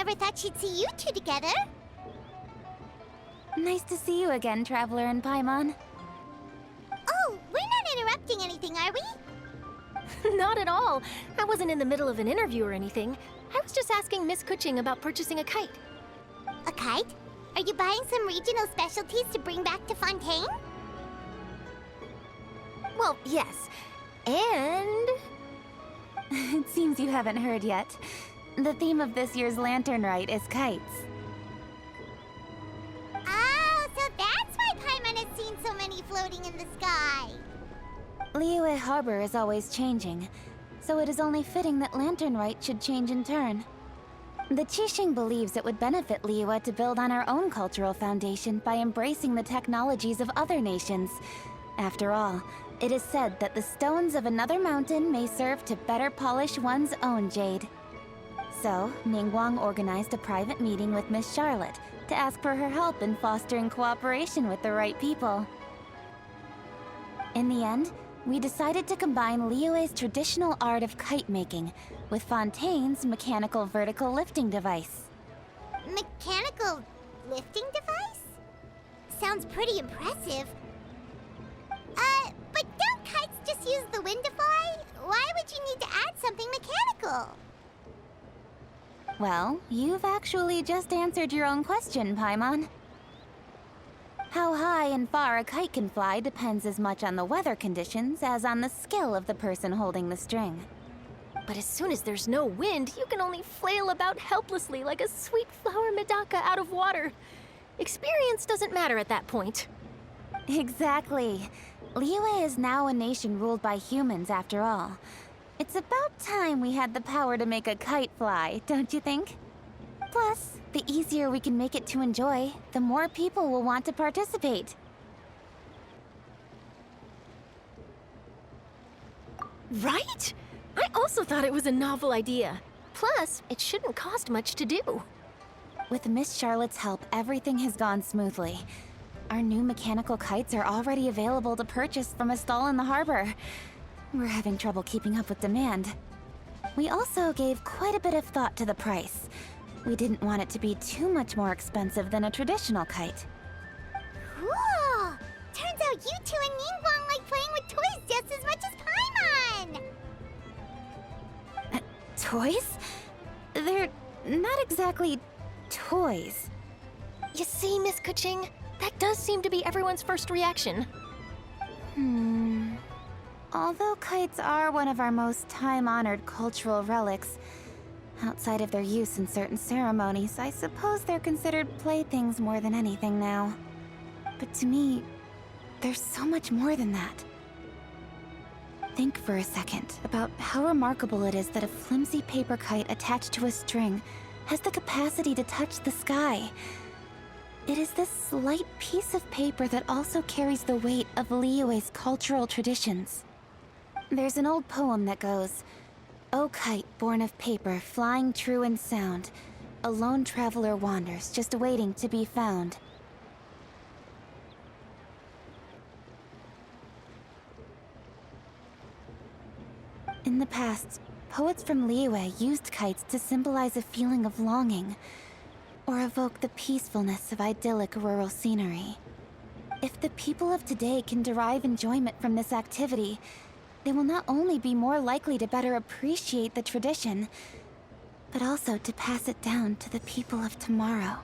never thought she'd see you two together. Nice to see you again, Traveler and Paimon. Oh, we're not interrupting anything, are we? Not at all. I wasn't in the middle of an interview or anything. I was just asking Miss Kuching about purchasing a kite. A kite? Are you buying some regional specialties to bring back to Fontaine? Well, yes. And... It seems you haven't heard yet. The theme of this year's Lantern Rite is kites. Oh, so that's why Paimon has seen so many floating in the sky. Liyue Harbor is always changing, so it is only fitting that Lantern Rite should change in turn. The Qixing believes it would benefit Liyue to build on our own cultural foundation by embracing the technologies of other nations. After all, it is said that the stones of another mountain may serve to better polish one's own jade. So, Ningguang organized a private meeting with Miss Charlotte to ask for her help in fostering cooperation with the right people. In the end, we decided to combine Liyue's traditional art of kite making with Fontaine's mechanical vertical lifting device. Mechanical lifting device? Sounds pretty impressive. But don't kites just use the wind to fly? Why would you need to add something mechanical? Well, you've actually just answered your own question, Paimon. How high and far a kite can fly depends as much on the weather conditions as on the skill of the person holding the string. But as soon as there's no wind, you can only flail about helplessly like a sweet flower medaka out of water. Experience doesn't matter at that point. Exactly. Liyue is now a nation ruled by humans, after all. It's about time we had the power to make a kite fly, don't you think? Plus, the easier we can make it to enjoy, the more people will want to participate. Right? I also thought it was a novel idea. Plus, it shouldn't cost much to do. With Miss Charlotte's help, everything has gone smoothly. Our new mechanical kites are already available to purchase from a stall in the harbor. We're having trouble keeping up with demand. We also gave quite a bit of thought to the price. We didn't want it to be too much more expensive than a traditional kite. Cool! Turns out you two and Ningguang like playing with toys just as much as Paimon! Toys? They're not exactly toys. You see, Miss Kuching? That does seem to be everyone's first reaction. Although kites are one of our most time-honored cultural relics, outside of their use in certain ceremonies, I suppose they're considered playthings more than anything now. But to me, there's so much more than that. Think for a second about how remarkable it is that a flimsy paper kite attached to a string has the capacity to touch the sky. It is this slight piece of paper that also carries the weight of Liyue's cultural traditions. There's an old poem that goes, "O kite born of paper, flying true and sound, a lone traveler wanders, just waiting to be found." In the past, poets from Liyue used kites to symbolize a feeling of longing, or evoke the peacefulness of idyllic rural scenery. If the people of today can derive enjoyment from this activity, they will not only be more likely to better appreciate the tradition, but also to pass it down to the people of tomorrow.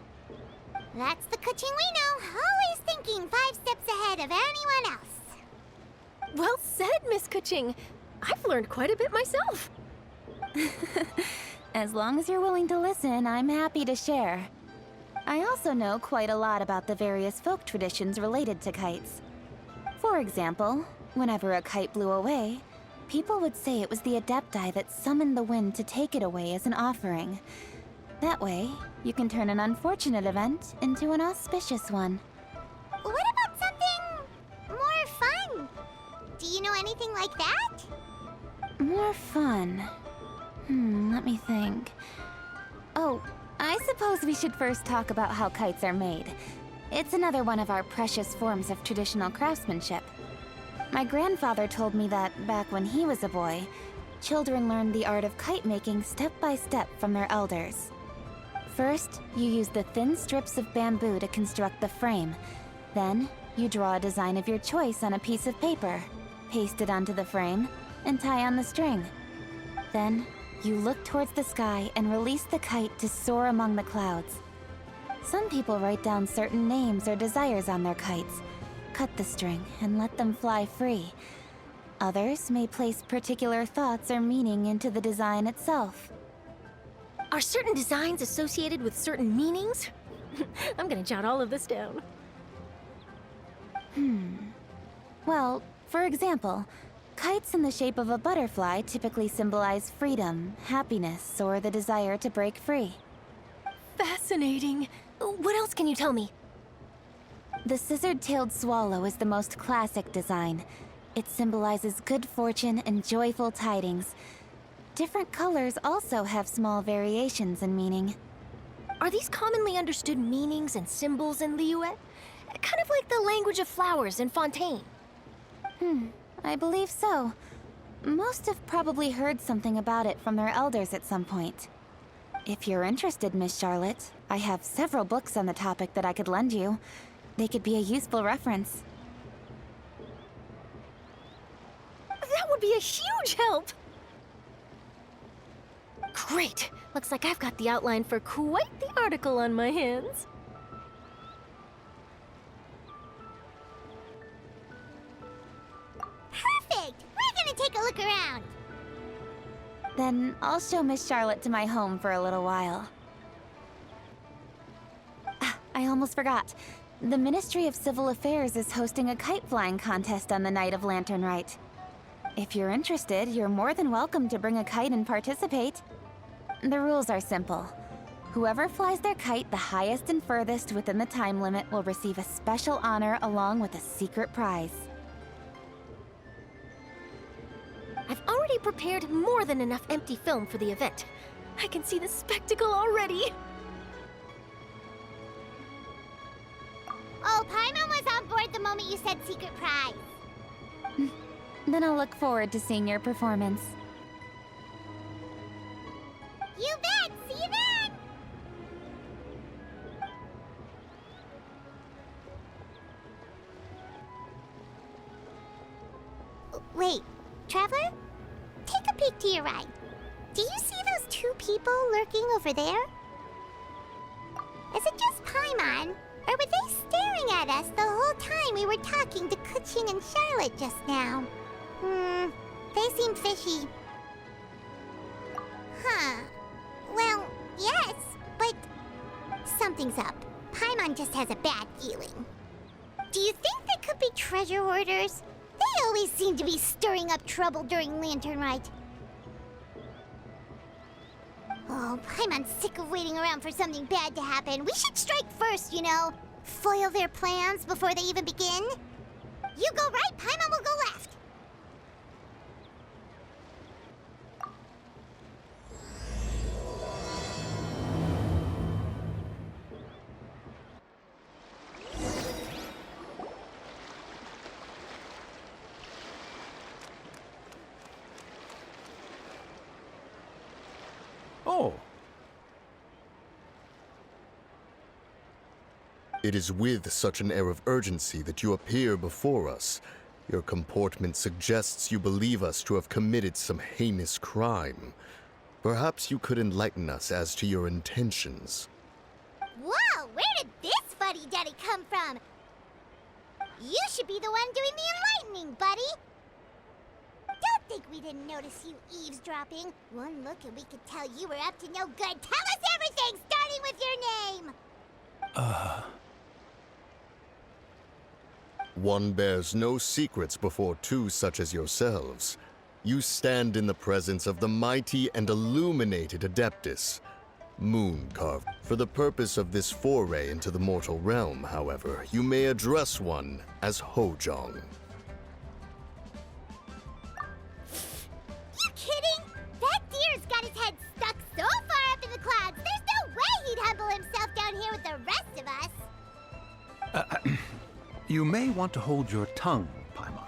That's the Kuching we know, always thinking 5 steps ahead of anyone else. Well said, Miss Kuching. I've learned quite a bit myself. As long as you're willing to listen, I'm happy to share. I also know quite a lot about the various folk traditions related to kites. For example, whenever a kite blew away, people would say it was the Adepti that summoned the wind to take it away as an offering. That way, you can turn an unfortunate event into an auspicious one. What about something more fun? Do you know anything like that? More fun. Let me think. Oh, I suppose we should first talk about how kites are made. It's another one of our precious forms of traditional craftsmanship. My grandfather told me that back when he was a boy, children learned the art of kite making step by step from their elders. First, you use the thin strips of bamboo to construct the frame. Then, you draw a design of your choice on a piece of paper, paste it onto the frame, and tie on the string. Then, you look towards the sky and release the kite to soar among the clouds. Some people write down certain names or desires on their kites, cut the string, and let them fly free. Others may place particular thoughts or meaning into the design itself. Are certain designs associated with certain meanings? I'm gonna jot all of this down. Well, for example, kites in the shape of a butterfly typically symbolize freedom, happiness, or the desire to break free. Fascinating. What else can you tell me? The scissor-tailed swallow is the most classic design. It symbolizes good fortune and joyful tidings. Different colors also have small variations in meaning. Are these commonly understood meanings and symbols in Liyue? Kind of like the language of flowers in Fontaine. I believe so. Most have probably heard something about it from their elders at some point. If you're interested, Miss Charlotte, I have several books on the topic that I could lend you. They could be a useful reference. That would be a huge help! Great! Looks like I've got the outline for quite the article on my hands. Perfect! We're gonna take a look around. Then I'll show Miss Charlotte to my home for a little while. I almost forgot. The Ministry of Civil Affairs is hosting a kite flying contest on the night of Lantern Rite. If you're interested, you're more than welcome to bring a kite and participate. The rules are simple. Whoever flies their kite the highest and furthest within the time limit will receive a special honor along with a secret prize. I've already prepared more than enough empty film for the event. I can see the spectacle already. Oh, Paimon was on board the moment you said secret prize. Then I'll look forward to seeing your performance. You bet! See you then! Wait, Traveler? Take a peek to your right. Do you see those two people lurking over there? Is it just Paimon? Or were they staring at us the whole time we were talking to Kuching and Charlotte just now? They seem fishy. Huh. Well, yes, but something's up. Paimon just has a bad feeling. Do you think they could be treasure hoarders? They always seem to be stirring up trouble during Lantern Rite. Oh, Paimon's sick of waiting around for something bad to happen. We should strike first, you know. Foil their plans before they even begin. You go right, Paimon will go left. Oh. It is with such an air of urgency that you appear before us. Your comportment suggests you believe us to have committed some heinous crime. Perhaps you could enlighten us as to your intentions. Whoa, where did this fuddy-duddy come from? You should be the one doing the enlightening, buddy. Don't think we didn't notice you eavesdropping. One look and we could tell you were up to no good. Tell us everything, starting with your name. One bears no secrets before two such as yourselves. You stand in the presence of the mighty and illuminated Adeptus, Mooncarved. For the purpose of this foray into the mortal realm, however, you may address one as Hojong. You kidding? That deer's got his head stuck so far up in the clouds, there's no way he'd humble himself down here with the rest of us. You may want to hold your tongue, Paimon.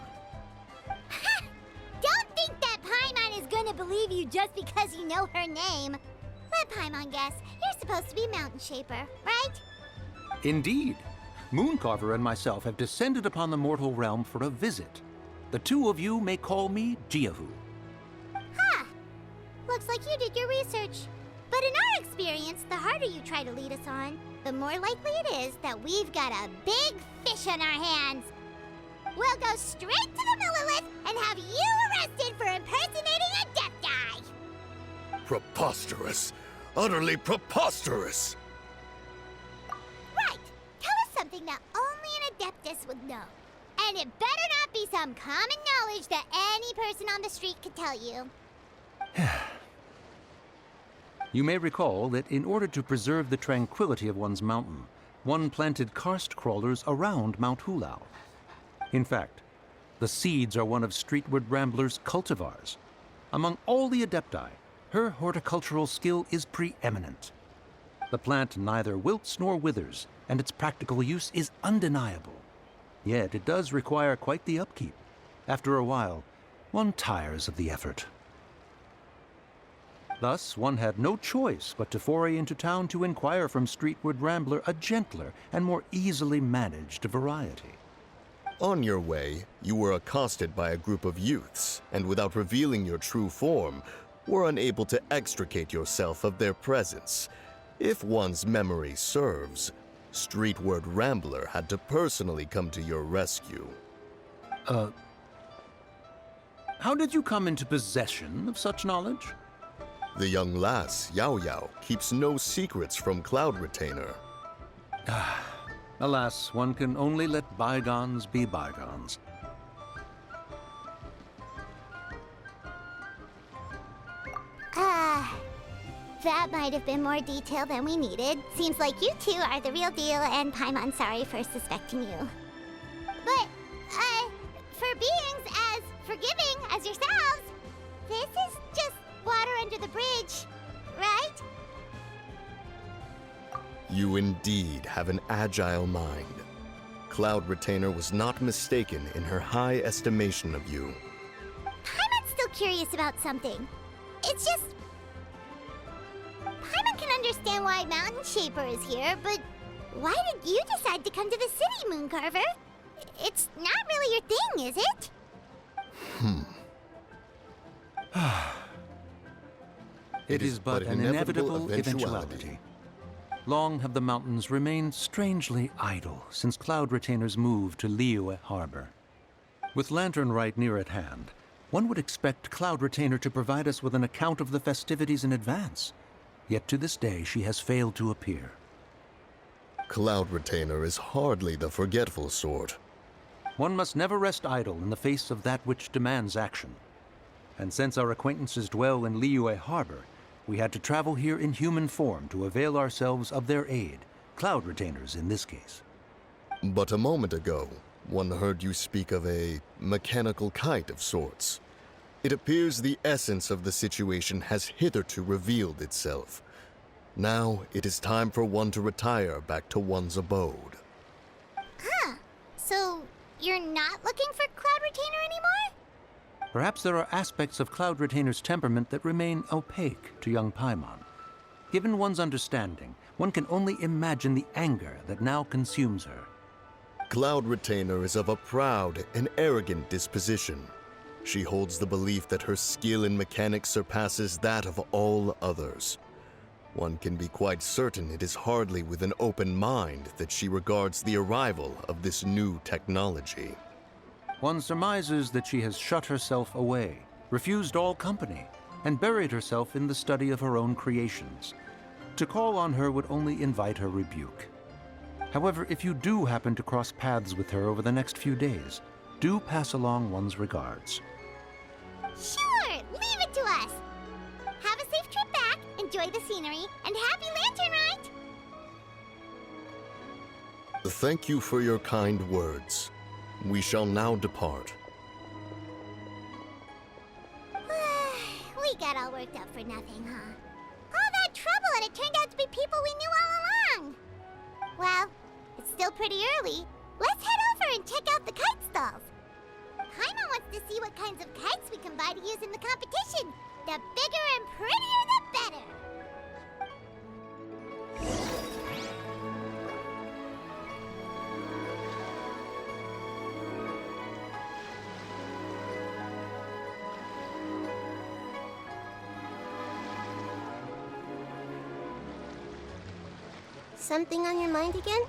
Don't think that Paimon is gonna believe you just because you know her name. Let Paimon guess. You're supposed to be Mountain Shaper, right? Indeed. Mooncarver and myself have descended upon the mortal realm for a visit. The two of you may call me Jiahu. Huh. Looks like you did your research. But in our experience, the harder you try to lead us on, the more likely it is that we've got a big fish on our hands. We'll go straight to the Millilith and have you arrested for impersonating a Adepti! Preposterous! Utterly preposterous! Right! Tell us something that only an Adeptus would know. And it better not be some common knowledge that any person on the street could tell you. You may recall that in order to preserve the tranquility of one's mountain, one planted karst crawlers around Mount Hulao. In fact, the seeds are one of Streetward Rambler's cultivars. Among all the Adepti, her horticultural skill is preeminent. The plant neither wilts nor withers, and its practical use is undeniable. Yet it does require quite the upkeep. After a while, one tires of the effort. Thus, one had no choice but to foray into town to inquire from Streetward Rambler a gentler and more easily managed variety. On your way, you were accosted by a group of youths, and without revealing your true form, were unable to extricate yourself of their presence. If one's memory serves, Streetward Rambler had to personally come to your rescue. How did you come into possession of such knowledge? The young lass, Yao Yao, keeps no secrets from Cloud Retainer. Alas, one can only let bygones be bygones. That might have been more detail than we needed. Seems like you two are the real deal, and Paimon sorry for suspecting you. But, for beings as forgiving as yourselves, this is just water under the bridge, right? You indeed have an agile mind. Cloud Retainer was not mistaken in her high estimation of you. Paimon's still curious about something. It's just... Paimon can understand why Mountain Shaper is here, but why did you decide to come to the city, Mooncarver? It's not really your thing, is it? It is but an inevitable eventuality. Long have the mountains remained strangely idle since Cloud Retainer's move to Liyue Harbor. With Lantern Rite near at hand, one would expect Cloud Retainer to provide us with an account of the festivities in advance. Yet to this day she has failed to appear. Cloud Retainer is hardly the forgetful sort. One must never rest idle in the face of that which demands action. And since our acquaintances dwell in Liyue Harbor, we had to travel here in human form to avail ourselves of their aid, Cloud Retainers in this case. But a moment ago, one heard you speak of a mechanical kite of sorts. It appears the essence of the situation has hitherto revealed itself. Now it is time for one to retire back to one's abode. Huh. So, you're not looking for Cloud Retainer anymore? Perhaps there are aspects of Cloud Retainer's temperament that remain opaque to young Paimon. Given one's understanding, one can only imagine the anger that now consumes her. Cloud Retainer is of a proud and arrogant disposition. She holds the belief that her skill in mechanics surpasses that of all others. One can be quite certain it is hardly with an open mind that she regards the arrival of this new technology. One surmises that she has shut herself away, refused all company, and buried herself in the study of her own creations. To call on her would only invite her rebuke. However, if you do happen to cross paths with her over the next few days, do pass along one's regards. Sure, leave it to us. Have a safe trip back, enjoy the scenery, and happy Lantern Rite! Thank you for your kind words. We shall now depart. We got all worked up for nothing, huh? All that trouble and it turned out to be people we knew all along! Well, it's still pretty early. Let's head over and check out the kite stalls. Paimon wants to see what kinds of kites we can buy to use in the competition. The bigger and prettier, the better. Something on your mind again?